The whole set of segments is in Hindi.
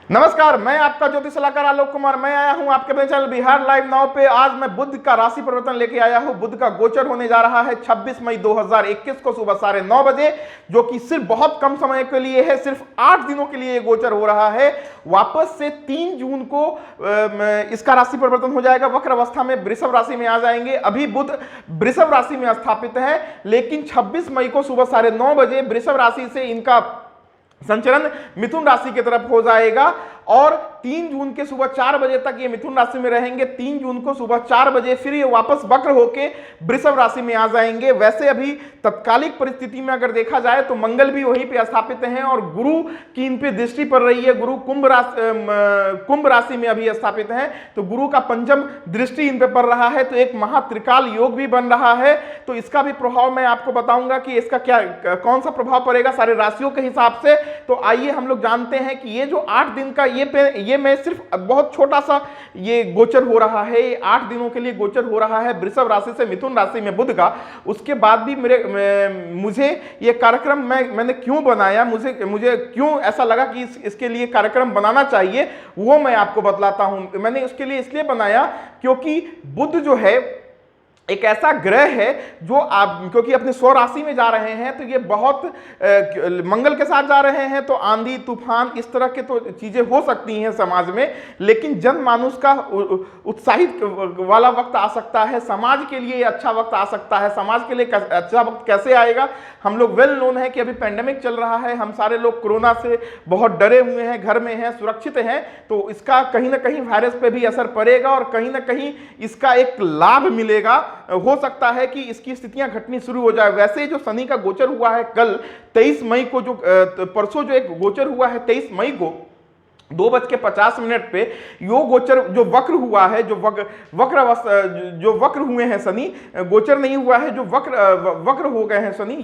नमस्कार, मैं आपका ज्योतिष सलाहकार आलोक कुमार। मैं आया हूं आपके अपने चैनल बिहार लाइव नाउ पे। आज मैं बुध का राशि परिवर्तन लेके आया हूं। बुध का गोचर होने जा रहा है 26 मई 2021 को सुबह 9:30 बजे, जो कि सिर्फ बहुत कम समय के लिए है। सिर्फ 8 दिनों के लिए ये गोचर हो रहा है। वापस से 3 जून को इसका राशि परिवर्तन हो जाएगा। वक्र अवस्था में वृषभ राशि में आ जाएंगे। अभी बुध वृषभ राशि में स्थापित है, लेकिन 26 मई को सुबह 9:30 बजे वृषभ राशि से इनका संचरण मिथुन राशि की तरफ हो जाएगा और 3 जून के सुबह 4 बजे तक ये मिथुन राशि में रहेंगे। 3 जून को सुबह 4 बजे फिर ये वापस वक्र होके वृषभ राशि में आ जाएंगे। वैसे अभी तत्कालिक परिस्थिति में अगर देखा जाए तो मंगल भी वहीं पे स्थापित हैं और गुरु की इन पे दृष्टि पड़ रही है। गुरु कुंभ राशि में अभी स्थापित हैं, तो गुरु का पंचम दृष्टि इन पे पड़ रहा है, तो एक महात्रिकाल योग भी बन रहा है। तो इसका भी प्रभाव मैं आपको बताऊंगा कि इसका कौन सा प्रभाव पड़ेगा सारे राशियों के हिसाब से। तो आइए हम लोग जानते हैं कि ये जो 8 दिन का ये मैं सिर्फ बहुत छोटा सा ये गोचर हो रहा है। ये 8 दिनों के लिए गोचर हो रहा है वृषभ राशि से मिथुन राशि में बुध का। उसके बाद भी मुझे ये कार्यक्रम मैंने क्यों बनाया, मुझे क्यों ऐसा लगा कि इसके लिए कार्यक्रम बनाना चाहिए, वो मैं आपको बतलाता हूं। मैंने उसके लिए इसलिए बनाया क्योंकि बुध जो है एक ऐसा ग्रह है जो आप क्योंकि अपने स्व राशि में जा रहे हैं, तो ये बहुत मंगल के साथ जा रहे हैं, तो आंधी तूफान इस तरह के तो चीजें हो सकती हैं समाज में, लेकिन जनमानुष का उत्साहित वाला वक्त आ सकता है। समाज के लिए अच्छा वक्त आ सकता है। समाज के लिए अच्छा वक्त कैसे आएगा? हम लोग वेल नोन है कि अभी पेंडेमिक चल रहा है, हम सारे लोग कोरोना से बहुत डरे हुए हैं, घर में हैं, सुरक्षित हैं, तो इसका कहीं ना कहीं वायरस पे भी असर पड़ेगा और कहीं ना कहीं इसका एक लाभ मिलेगा। हो सकता है कि इसकी स्थितियां घटनी शुरू हो जाए। वैसे जो शनि का गोचर हुआ है कल 23 मई को, जो परसों जो एक गोचर हुआ है 23 मई को 2:50 पे, यो गोचर जो वक्र हुआ है, जो वक्र हुए हैं शनि, गोचर नहीं हुआ है, जो वक्र हो गए हैं शनि,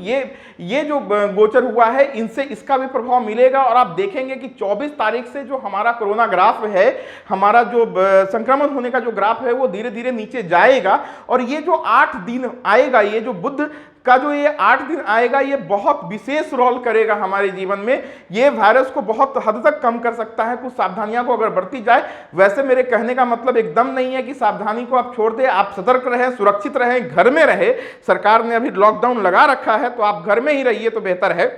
ये जो गोचर हुआ है, इनसे इसका भी प्रभाव मिलेगा। और आप देखेंगे कि 24 तारीख से जो हमारा कोरोना ग्राफ है, हमारा जो संक्रमण होने का जो ग्राफ है, वो धीरे धीरे नीचे जाएगा। और ये जो 8 दिन आएगा, ये जो बुध का जो ये 8 दिन आएगा, ये बहुत विशेष रोल करेगा हमारे जीवन में। ये वायरस को बहुत हद तक कम कर सकता है, कुछ सावधानियां को अगर बरती जाए। वैसे मेरे कहने का मतलब एकदम नहीं है कि सावधानी को आप छोड़ दें। आप सतर्क रहें, सुरक्षित रहें, घर में रहे। सरकार ने अभी लॉकडाउन लगा रखा है, तो आप घर में ही रहिए तो बेहतर है।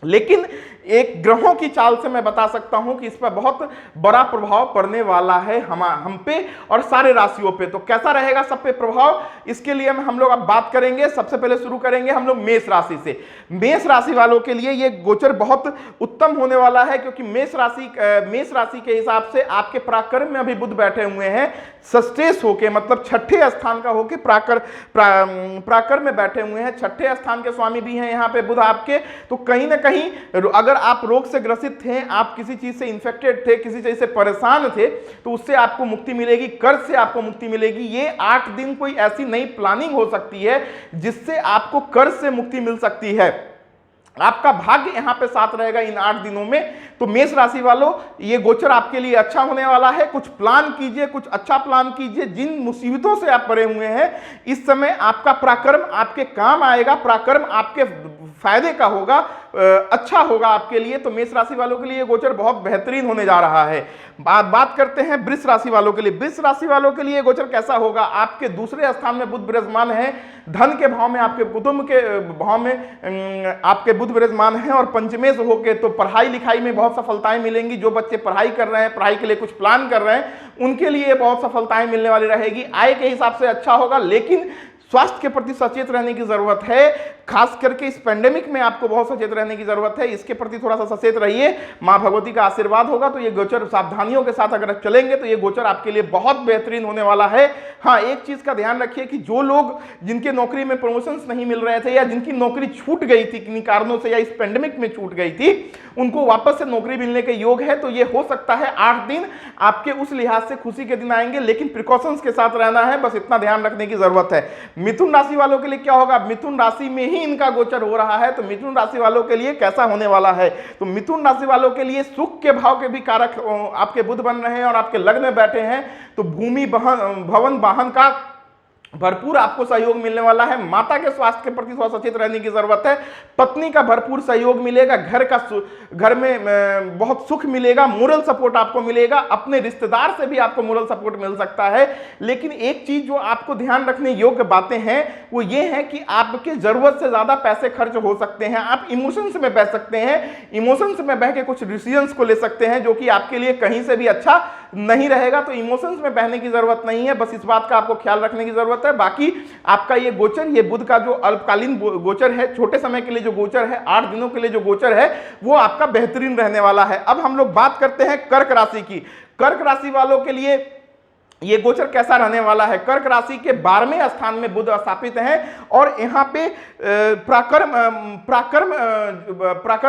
लेकिन एक ग्रहों की चाल से मैं बता सकता हूं कि इस पर बहुत बड़ा प्रभाव पड़ने वाला है हम पे और सारे राशियों पे। तो कैसा रहेगा सब पे प्रभाव, इसके लिए हम लोग अब बात करेंगे। सबसे पहले शुरू करेंगे हम लोग मेष राशि से। मेष राशि वालों के लिए ये गोचर बहुत उत्तम होने वाला है, क्योंकि मेष राशि के हिसाब से आपके पराक्रम में अभी बुध बैठे हुए हैं, सस्टेस होके, मतलब छठे स्थान का होके प्राकर में बैठे हुए हैं। छठे स्थान के स्वामी भी हैं यहाँ पे बुध आपके। तो कहीं ना कहीं अगर आप रोग से ग्रसित थे, आप किसी चीज से इन्फेक्टेड थे, किसी चीज से परेशान थे, तो उससे आपको मुक्ति मिलेगी, कर्ज से आपको मुक्ति मिलेगी। ये 8 दिन कोई ऐसी नई प्लानिंग हो सकती है जिससे आपको कर्ज से मुक्ति मिल सकती है। आपका भाग्य यहां पे साथ रहेगा इन 8 दिनों में। तो मेष राशि वालों, ये गोचर आपके लिए अच्छा होने वाला है। कुछ प्लान कीजिए, कुछ अच्छा प्लान कीजिए। जिन मुसीबतों से आप पड़े हुए हैं, इस समय आपका पराक्रम आपके काम आएगा, पराक्रम आपके फायदे का होगा, अच्छा होगा आपके लिए। तो मेष राशि वालों के लिए ये गोचर बहुत बेहतरीन होने जा रहा है। बात करते हैं वृष राशि वालों के लिए। वृष राशि वालों के लिए गोचर कैसा होगा? आपके दूसरे स्थान में बुध विराजमान है, धन के भाव में, आपके कुटुंब के भाव में आपके बुध विराजमान है और पंचमेश होके, तो पढ़ाई लिखाई में बहुत सफलताएं मिलेंगी। जो बच्चे पढ़ाई कर रहे हैं, पढ़ाई के लिए कुछ प्लान कर रहे हैं, उनके लिए बहुत सफलताएं मिलने वाली रहेगी। आय के हिसाब से अच्छा होगा, लेकिन स्वास्थ्य के प्रति सचेत रहने की जरूरत है। खास करके इस पेंडेमिक में आपको बहुत सचेत रहने की जरूरत है। इसके प्रति थोड़ा सा सचेत रहिए। मां भगवती का आशीर्वाद होगा तो ये गोचर सावधानियों के साथ अगर चलेंगे तो ये गोचर आपके लिए बहुत बेहतरीन होने वाला है। हाँ, एक चीज का ध्यान रखिए कि जो लोग जिनके नौकरी में प्रमोशंस नहीं मिल रहे थे, या जिनकी नौकरी छूट गई थी किन्हीं कारणों से, या इस पेंडेमिक में छूट गई थी, उनको वापस से नौकरी मिलने के योग है। तो ये हो सकता है 8 दिन आपके उस लिहाज से खुशी के दिन आएंगे, लेकिन प्रिकॉशंस के साथ रहना है, बस इतना ध्यान रखने की जरूरत है। मिथुन राशि वालों के लिए क्या होगा? मिथुन राशि में ही इनका गोचर हो रहा है, तो मिथुन राशि वालों के लिए कैसा होने वाला है? तो मिथुन राशि वालों के लिए सुख के भाव के भी कारक आपके बुध बन रहे हैं और आपके लग्न में बैठे हैं, तो भूमि भवन वाहन का भरपूर आपको सहयोग मिलने वाला है। माता के स्वास्थ्य के प्रति थोड़ा सचेत रहने की जरूरत है। पत्नी का भरपूर सहयोग मिलेगा, घर में बहुत सुख मिलेगा, मोरल सपोर्ट आपको मिलेगा, अपने रिश्तेदार से भी आपको मोरल सपोर्ट मिल सकता है। लेकिन एक चीज जो आपको ध्यान रखने योग्य बातें हैं वो ये है कि आपके जरूरत से ज्यादा पैसे खर्च हो सकते हैं। आप इमोशंस में बह सकते हैं, इमोशंस में बह के कुछ डिसीजंस को ले सकते हैं जो कि आपके लिए कहीं से भी अच्छा नहीं रहेगा। तो इमोशंस में बहने की जरूरत नहीं है, बस इस बात का आपको ख्याल रखने की जरूरत है। बाकी आपका ये गोचर, ये बुध का जो अल्पकालीन गोचर है, छोटे समय के लिए जो गोचर है, 8 दिनों के लिए जो गोचर है, वो आपका बेहतरीन रहने वाला है। अब हम लोग बात करते हैं कर्क राशि की। कर्क राशि वालों के लिए ये गोचर कैसा रहने वाला है। कर्क राशि के 12वें स्थान में बुध स्थापित हैं और यहाँ पे प्राकर्म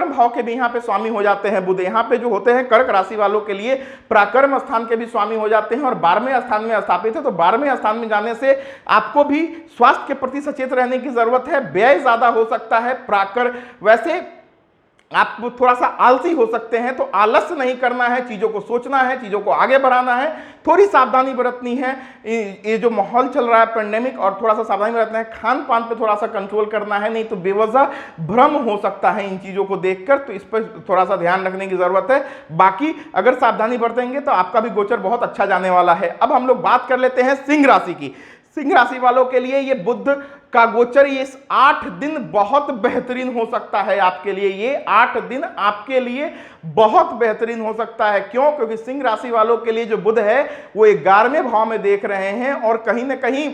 भाव के भी यहाँ पे स्वामी हो जाते हैं बुध। यहाँ पे जो होते हैं कर्क राशि वालों के लिए प्राकर्म स्थान के भी स्वामी हो जाते हैं और 12वें स्थान में स्थापित है। तो 12वें स्थान में जाने से आपको भी स्वास्थ्य के प्रति सचेत रहने की जरूरत है। व्यय ज्यादा हो सकता है। वैसे आप थोड़ा सा आलसी हो सकते हैं, तो आलस्य नहीं करना है, चीजों को सोचना है, चीजों को आगे बढ़ाना है, थोड़ी सावधानी बरतनी है। ये जो माहौल चल रहा है पेंडेमिक, और थोड़ा सा सावधानी बरतना है, खान पान पे थोड़ा सा कंट्रोल करना है, नहीं तो बेवजह भ्रम हो सकता है इन चीजों को देखकर, तो इस पर थोड़ा सा ध्यान रखने की जरूरत है। बाकी अगर सावधानी बरतेंगे तो आपका भी गोचर बहुत अच्छा जाने वाला है। अब हम लोग बात कर लेते हैं सिंह राशि की। सिंह राशि वालों के लिए ये बुध का गोचर ये 8 दिन बहुत बेहतरीन हो सकता है आपके लिए। ये 8 दिन आपके लिए बहुत बेहतरीन हो सकता है। क्यों? क्योंकि सिंह राशि वालों के लिए जो बुध है वो 11वें भाव में देख रहे हैं और कहीं ना कहीं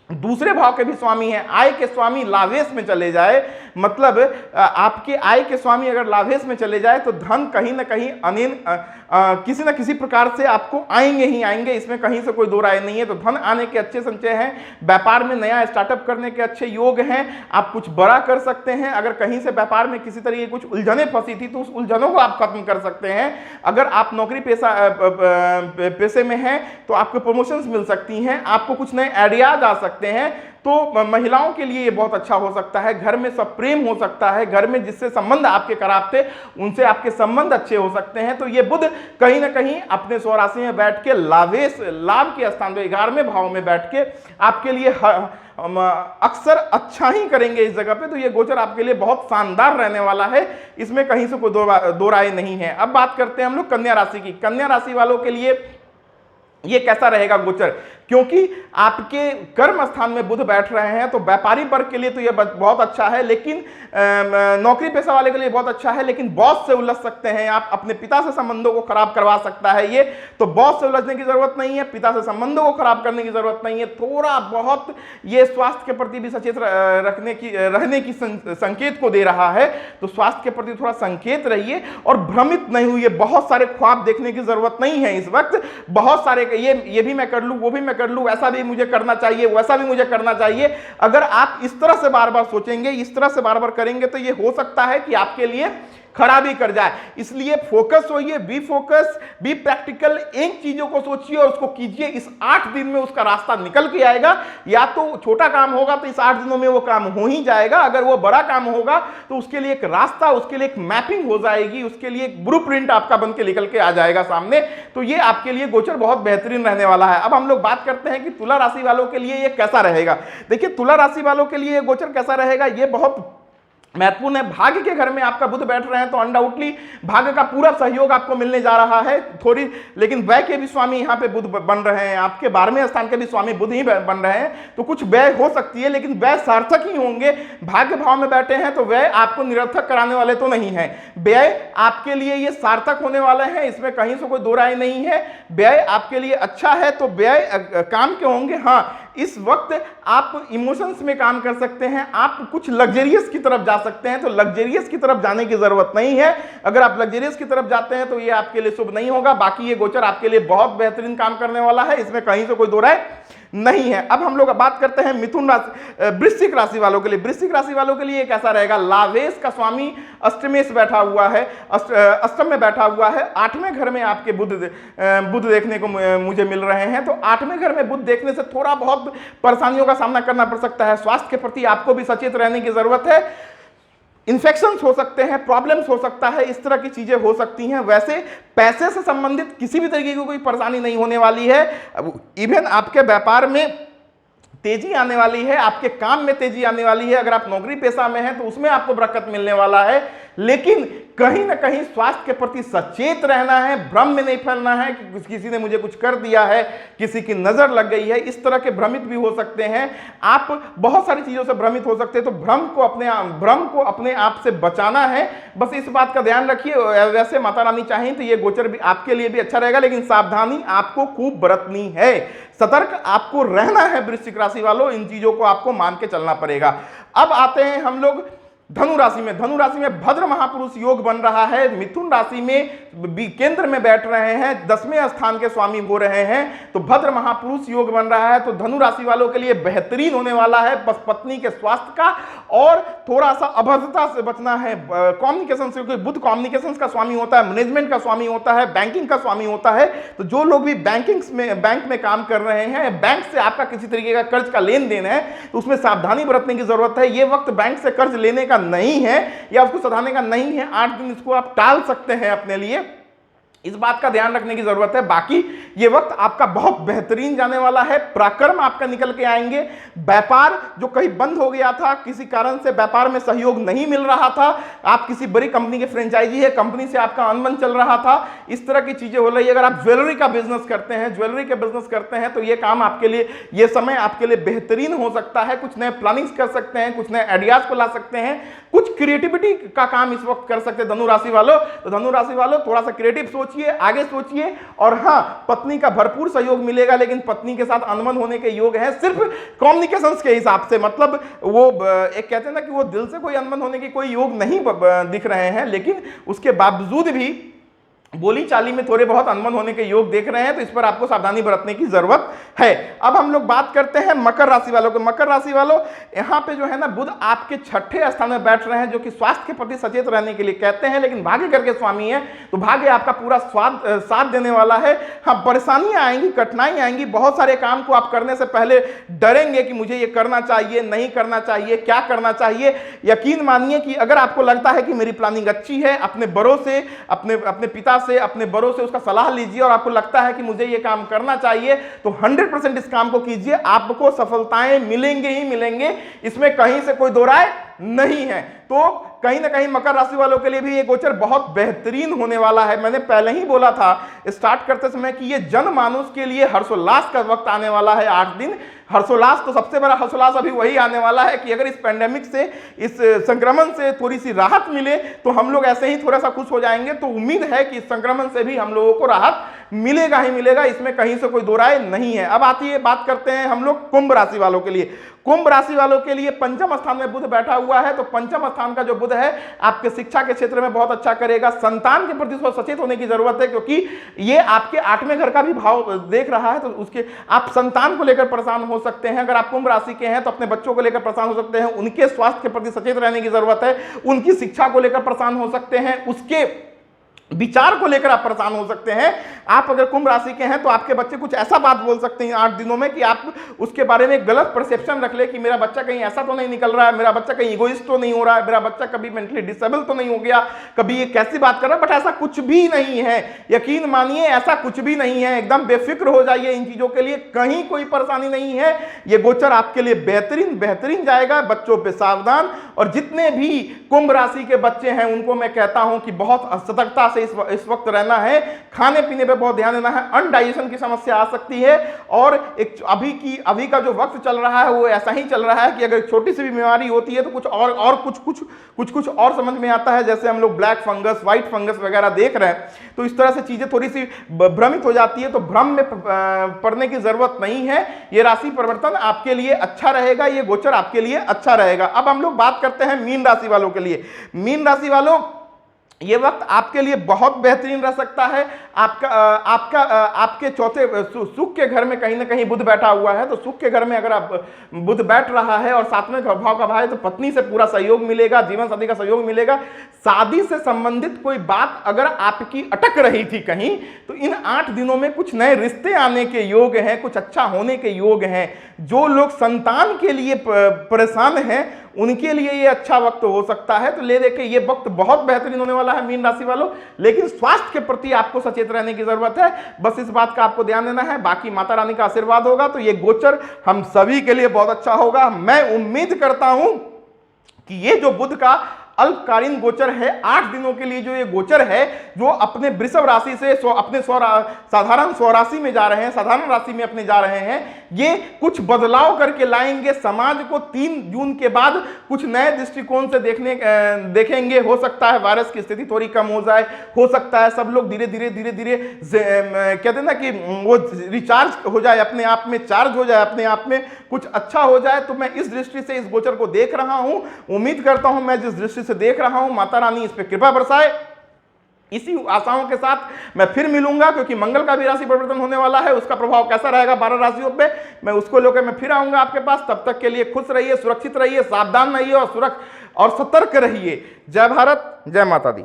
दूसरे भाव के भी स्वामी हैं। आय के स्वामी लाभेश में चले जाए, मतलब आपके आय के स्वामी अगर लाभेश में चले जाए तो धन कहीं ना कहीं किसी न किसी प्रकार से आपको आएंगे ही आएंगे, इसमें कहीं से कोई दो राय नहीं है। तो धन आने के अच्छे संचय हैं, व्यापार में नया स्टार्टअप करने के अच्छे योग हैं, आप कुछ बड़ा कर सकते हैं। अगर कहीं से व्यापार में किसी तरीके कुछ उलझने फंसी थी तो उस उलझनों को आप खत्म कर सकते हैं। अगर आप नौकरी पेशे में हैं तो आपको प्रमोशंस मिल सकती हैं, आपको कुछ नए आइडियाज आ सकते हैं। तो महिलाओं के लिए ये बहुत अच्छा हो सकता है। घर में सब प्रेम हो सकता है, घर में जिससे संबंध आपके खराब थे उनसे आपके संबंध अच्छे हो सकते हैं। तो ये बुध कहीं ना कहीं अपने स्वराशि में बैठ के लाभ के स्थान पे 11वें भाव में बैठ के आपके लिए अक्सर अच्छा ही करेंगे इस जगह पे। तो ये गोचर आपके लिए बहुत शानदार रहने वाला है, इसमें कहीं से कोई दो राय नहीं है। अब बात करते हैं हम लोग कन्या राशि की। कन्या राशि वालों के लिए ये कैसा रहेगा गोचर? क्योंकि आपके कर्म स्थान में बुध बैठ रहे हैं तो व्यापारी वर्ग के लिए तो ये बहुत अच्छा है, लेकिन नौकरी पेशा वाले के लिए बहुत अच्छा है। लेकिन बॉस से उलझ सकते हैं आप, अपने पिता से संबंधों को खराब करवा सकता है ये। तो बॉस से उलझने की जरूरत नहीं है, पिता से संबंधों को खराब करने की जरूरत नहीं है। थोड़ा बहुत ये स्वास्थ्य के प्रति भी सचेत रहने की संकेत को दे रहा है। तो स्वास्थ्य के प्रति थोड़ा संकेत रहिए और भ्रमित नहीं हुई। बहुत सारे ख्वाब देखने की जरूरत नहीं है इस वक्त। बहुत सारे ये भी मैं कर लूं, वो भी मैं कर लूं, ऐसा भी मुझे करना चाहिए, वैसा भी मुझे करना चाहिए। अगर आप इस तरह से बार बार सोचेंगे, इस तरह से बार बार करेंगे तो ये हो सकता है कि आपके लिए खराबी कर जाए। इसलिए फोकस होइए, बी फोकस, बी प्रैक्टिकल। एक चीजों को सोचिए और उसको कीजिए। इस 8 दिन में उसका रास्ता निकल के आएगा। या तो छोटा काम होगा तो इस 8 दिनों में वो काम हो ही जाएगा, अगर वो बड़ा काम होगा तो उसके लिए एक रास्ता, उसके लिए एक मैपिंग हो जाएगी, उसके लिए एक ब्लूप्रिंट आपका बन के निकल के आ जाएगा सामने। तो ये आपके लिए गोचर बहुत बेहतरीन रहने वाला है। अब हम लोग बात करते हैं कि तुला राशि वालों के लिए ये कैसा रहेगा। देखिए, तुला राशि वालों के लिए गोचर कैसा रहेगा ये बहुत महत्वपूर्ण है। भाग्य के घर में आपका बुध बैठ रहे हैं तो अनडाउटली भाग्य का पूरा सहयोग आपको मिलने जा रहा है। थोड़ी लेकिन व्यय के भी स्वामी यहाँ पे बुध बन रहे हैं, आपके 12वें स्थान के भी स्वामी बुध ही बन रहे हैं। तो कुछ व्यय हो सकती है, लेकिन व्यय सार्थक ही होंगे। भाग्य भाव में बैठे हैं तो व्यय आपको निरर्थक कराने वाले तो नहीं है। व्यय आपके लिए ये सार्थक होने वाले हैं, इसमें कहीं से कोई दो राय नहीं है। व्यय आपके लिए अच्छा है तो व्यय काम के होंगे। हाँ, इस वक्त आप इमोशंस में काम कर सकते हैं, आप कुछ लग्जरियस की तरफ जा सकते हैं। तो लग्जरियस की तरफ जाने की जरूरत नहीं है। अगर आप लग्जरियस की तरफ जाते हैं तो ये आपके लिए शुभ नहीं होगा। बाकी ये गोचर आपके लिए बहुत बेहतरीन काम करने वाला है, इसमें कहीं से कोई दो राय नहीं है। अब हम लोग बात करते हैं मिथुन राशि, वृश्चिक राशि वालों के लिए। वृश्चिक राशि वालों के लिए कैसा रहेगा? लाभेश का स्वामी अष्टमेश बैठा हुआ है, अष्टम में बैठा हुआ है। 8वें घर में आपके बुध देखने को मुझे मिल रहे हैं। तो 8वें घर में बुध देखने से थोड़ा बहुत परेशानियों का सामना करना पड़ सकता है। स्वास्थ्य के प्रति आपको भी सचेत रहने की जरूरत है। इन्फेक्शंस हो सकते हैं, प्रॉब्लम्स हो सकता है, इस तरह की चीजें हो सकती हैं। वैसे पैसे से संबंधित किसी भी तरीके की कोई परेशानी नहीं होने वाली है। इवन आपके व्यापार में तेजी आने वाली है, आपके काम में तेजी आने वाली है। अगर आप नौकरी पेशा में हैं तो उसमें आपको बरकत मिलने वाला है, लेकिन कहीं ना कहीं स्वास्थ्य के प्रति सचेत रहना है, भ्रम में नहीं फैलना है कि किसी ने मुझे कुछ कर दिया है, किसी की नजर लग गई है। इस तरह के भ्रमित भी हो सकते हैं आप, बहुत सारी चीजों से भ्रमित हो सकते हैं। तो भ्रम को अपने आप से बचाना है, बस इस बात का ध्यान रखिए। वैसे माता रानी चाहें तो ये गोचर भी आपके लिए भी अच्छा रहेगा, लेकिन सावधानी आपको खूब बरतनी है, सतर्क आपको रहना है वृश्चिक राशि वालों। इन चीजों को आपको मान के चलना पड़ेगा। अब आते हैं हम लोग धनु राशि में। धनु राशि में भद्र महापुरुष योग बन रहा है, मिथुन राशि में केंद्र में बैठ रहे हैं, 10वें स्थान के स्वामी हो रहे हैं, तो भद्र महापुरुष योग बन रहा है। तो धनु राशि वालों के लिए बेहतरीन होने वाला है, बस पत्नी के स्वास्थ्य का और थोड़ा सा अभद्रता से बचना है। कम्युनिकेशन से, क्योंकि बुध कम्युनिकेशन का स्वामी होता है, मैनेजमेंट का स्वामी होता है, बैंकिंग का स्वामी होता है। तो जो लोग भी बैंक में काम कर रहे हैं, बैंक से आपका किसी तरीके का कर्ज का लेन देन है, तो उसमें सावधानी बरतने की जरूरत है। ये वक्त बैंक से कर्ज लेने का नहीं है या उसको सधाने का नहीं है। 8 दिन इसको आप टाल सकते हैं अपने लिए, इस बात का ध्यान रखने की जरूरत है। बाकी ये वक्त आपका बहुत बेहतरीन जाने वाला है, पराक्रम आपका निकल के आएंगे। व्यापार जो कहीं बंद हो गया था, किसी कारण से व्यापार में सहयोग नहीं मिल रहा था, आप किसी बड़ी कंपनी के फ्रेंचाइजी है, कंपनी से आपका अनबन चल रहा था, इस तरह की चीजें हो रही है। अगर आप ज्वेलरी का बिजनेस करते हैं, तो ये काम आपके लिए, ये समय आपके लिए बेहतरीन हो सकता है। कुछ नए प्लानिंग्स कर सकते हैं, कुछ नए आइडियाज को ला सकते हैं, कुछ क्रिएटिविटी का काम इस वक्त कर सकते हैं धनु राशि वालों। तो धनु राशि वालों थोड़ा सा क्रिएटिव सोचिए, आगे सोचिए। और हाँ, पत्नी का भरपूर सहयोग मिलेगा, लेकिन पत्नी के साथ अनबन होने के योग है सिर्फ कम्युनिकेशंस के हिसाब से। मतलब वो एक कहते हैं ना कि वो दिल से कोई अनबन होने की कोई योग नहीं दिख रहे हैं, लेकिन उसके बावजूद भी बोली चाली में थोड़े बहुत अनबन होने के योग देख रहे हैं, तो इस पर आपको सावधानी बरतने की जरूरत है। अब हम लोग बात करते हैं मकर राशि वालों को। मकर राशि वालों, यहाँ पे जो है ना बुध आपके 6ठे स्थान में बैठ रहे हैं, जो कि स्वास्थ्य के प्रति सचेत रहने के लिए कहते हैं, लेकिन भाग्य घर के स्वामी है, तो भाग्य आपका पूरा साथ देने वाला है। हाँ, परेशानियां आएंगी, कठिनाई आएंगी, बहुत सारे काम को आप करने से पहले डरेंगे कि मुझे ये करना चाहिए, नहीं करना चाहिए, क्या करना चाहिए। यकीन मानिए कि अगर आपको लगता है कि मेरी प्लानिंग अच्छी है, अपने बड़ों से, अपने पिता से, अपने बड़ों से उसका सलाह लीजिए, और आपको लगता है कि मुझे ये काम करना चाहिए, तो 100% इस काम को कीजिए, आपको सफलताएं मिलेंगे ही मिलेंगे, इसमें कहीं से कोई दो राय नहीं है। तो कहीं ना कहीं मकर राशि वालों के लिए भी ये गोचर बहुत बेहतरीन होने वाला है। मैंने पहले ही बोला था स्टार्ट करते समय कि ये जनमानुष के लिए हर्षोल्लास का वक्त आने वाला है। 8 दिन हर्षोल्लास, तो सबसे बड़ा हर्षोल्लास अभी वही आने वाला है कि अगर इस पैंडेमिक से, इस संक्रमण से थोड़ी सी राहत मिले तो हम लोग ऐसे ही थोड़ा सा खुश हो जाएंगे। तो उम्मीद है कि इस संक्रमण से भी हम लोगों को राहत मिलेगा ही मिलेगा, इसमें कहीं से कोई दो राय नहीं है। अब आती है, बात करते हैं हम लोग कुंभ राशि वालों के लिए। कुंभ राशि वालों के लिए पंचम स्थान में बुध बैठा हुआ है, तो पंचम स्थान का जो बुध है आपके शिक्षा के क्षेत्र में बहुत अच्छा करेगा। संतान के प्रति सचेत होने की जरूरत है, क्योंकि ये आपके 8वें घर का भी भाव देख रहा है, तो उसके आप संतान को लेकर परेशान हो सकते हैं। अगर आप कुंभ राशि के हैं तो अपने बच्चों को लेकर परेशान हो सकते हैं, उनके स्वास्थ्य के प्रति सचेत रहने की जरूरत है। उनकी शिक्षा को लेकर परेशान हो सकते हैं, उसके विचार को लेकर आप परेशान हो सकते हैं। आप अगर कुंभ राशि के हैं तो आपके बच्चे कुछ ऐसा बात बोल सकते हैं 8 दिनों में कि आप उसके बारे में गलत परसेप्शन रख ले कि मेरा बच्चा कहीं ऐसा तो नहीं निकल रहा है, मेरा बच्चा कहीं इगोइस्ट तो नहीं हो रहा है, मेरा बच्चा कभी मेंटली डिसेबल तो नहीं हो गया, कभी ये कैसी बात कर रहा है। बट ऐसा कुछ भी नहीं है, यकीन मानिए ऐसा कुछ भी नहीं है। एकदम बेफिक्र हो जाइए इन चीजों के लिए, कहीं कोई परेशानी नहीं है। ये गोचर आपके लिए बेहतरीन जाएगा। बच्चों पे सावधान, और जितने भी कुंभ राशि के बच्चे हैं उनको मैं कहता हूं कि बहुत सतर्कता से इस वक्त रहना है। खाने पीने पे बहुत ध्यान देना है, अनडाइजेशन की समस्या आ सकती है। और एक अभी का जो वक्त चल रहा है वो ऐसा ही चल रहा है कि अगर छोटी सी भी बीमारी होती है तो कुछ और समझ में आता है। जैसे हम लोग ब्लैक फंगस, व्हाइट फंगस वगैरह देख रहे हैं, तो इस तरह से चीजें थोड़ी सी भ्रमित हो जाती है। तो भ्रम में पड़ने की जरूरत नहीं है। ये राशि परिवर्तन आपके लिए अच्छा रहेगा, ये गोचर आपके लिए अच्छा रहेगा। अब हम लोग बात करते हैं मीन राशि वालों के लिए। मीन राशि वालों, ये वक्त आपके लिए बहुत बेहतरीन रह सकता है। आपके चौथे सुख के घर में कहीं ना कहीं बुध बैठा हुआ है, तो सुख के घर में अगर आप बुध बैठ रहा है और 7वें भाव का भाव है, तो पत्नी से पूरा सहयोग मिलेगा, जीवन साथी का सहयोग मिलेगा। शादी से संबंधित कोई बात अगर आपकी अटक रही थी कहीं, तो इन 8 दिनों में कुछ नए रिश्ते आने के योग हैं, कुछ अच्छा होने के योग हैं। जो लोग संतान के लिए परेशान हैं उनके लिए ये अच्छा वक्त हो सकता है। तो ले देखे ये वक्त बहुत बेहतरीन होने वाला है मीन राशि वालों, लेकिन स्वास्थ्य के प्रति आपको सचेत रहने की जरूरत है, बस इस बात का आपको ध्यान देना है। बाकी माता रानी का आशीर्वाद होगा तो ये गोचर हम सभी के लिए बहुत अच्छा होगा। मैं उम्मीद करता हूं कि ये जो बुध का अल्पकालीन गोचर है 8 दिनों के लिए, जो ये गोचर है जो अपने वृषभ राशि से अपने साधारण स्वराशि में जा रहे हैं, साधारण राशि में अपने जा रहे हैं, ये कुछ बदलाव करके लाएंगे। समाज को 3 जून के बाद कुछ नए दृष्टिकोण से देखेंगे। हो सकता है वायरस की स्थिति थोड़ी कम हो जाए, हो सकता है सब लोग धीरे धीरे कहते हैं ना कि वो रिचार्ज हो जाए, अपने आप में चार्ज हो जाए, अपने आप में कुछ अच्छा हो जाए। तो मैं इस दृष्टि से इस गोचर को देख रहा हूं। उम्मीद करता हूं मैं जिस दृष्टि से देख रहा हूं माता रानी इस पे कृपा बरसाए। इसी आशाओं के साथ मैं फिर मिलूंगा, क्योंकि मंगल का भी राशि परिवर्तन होने वाला है, उसका प्रभाव कैसा रहेगा 12 राशियों पे मैं उसको लेकर मैं फिर आऊंगा आपके पास। तब तक के लिए खुश रहिए, सुरक्षित रहिए, सावधान रहिए और सतर्क रहिए। जय भारत, जय माता दी।